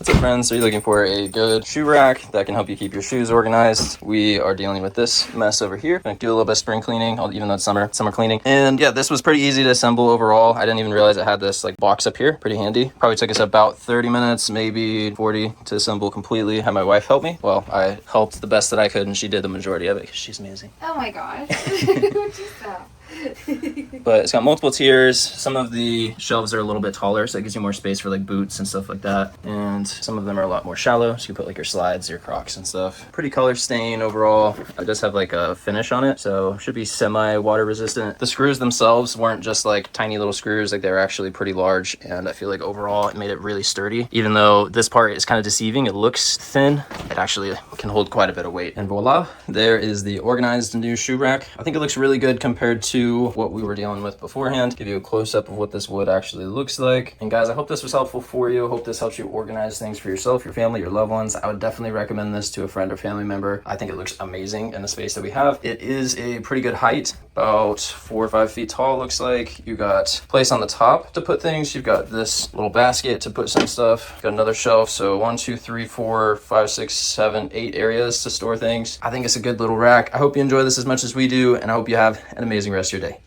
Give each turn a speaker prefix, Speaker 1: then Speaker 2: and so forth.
Speaker 1: What's up, friends? Are you looking for a good shoe rack that can help you keep your shoes organized? We are dealing with this mess over here. Gonna do a little bit of spring cleaning, even though it's summer cleaning. And yeah, this was pretty easy to assemble overall. I didn't even realize it had this like box up here. Pretty handy. Probably took us about 30 minutes, maybe 40 to assemble completely. Had my wife help me. Well, I helped the best that I could, and she did the majority of it because she's amazing.
Speaker 2: Oh my gosh. What'd you say?
Speaker 1: But it's got multiple tiers. Some of the shelves are a little bit taller, so it gives you more space for like boots and stuff like that. And some of them are a lot more shallow, so you can put like your slides, your Crocs and stuff. Pretty color stain overall. It does have like a finish on it, so should be semi water resistant. The screws themselves weren't just like tiny little screws, like they were actually pretty large, and I feel like overall it made it really sturdy. Even though this part is kind of deceiving, it looks thin, it actually can hold quite a bit of weight. And voila, there is the organized new shoe rack. I think it looks really good compared to what we were dealing with beforehand. Give you a close-up of what this wood actually looks like. And guys, I hope this was helpful for you. I hope this helps you organize things for yourself, your family, your loved ones. I would definitely recommend this to a friend or family member. I think it looks amazing in the space that we have. It is a pretty good height, about 4 or 5 feet tall, looks like. You got place on the top to put things. You've got this little basket to put some stuff. Got another shelf, so 1, 2, 3, 4, 5, 6, 7, 8 areas to store things. I think it's a good little rack. I hope you enjoy this as much as we do, and I hope you have an amazing rest of your day.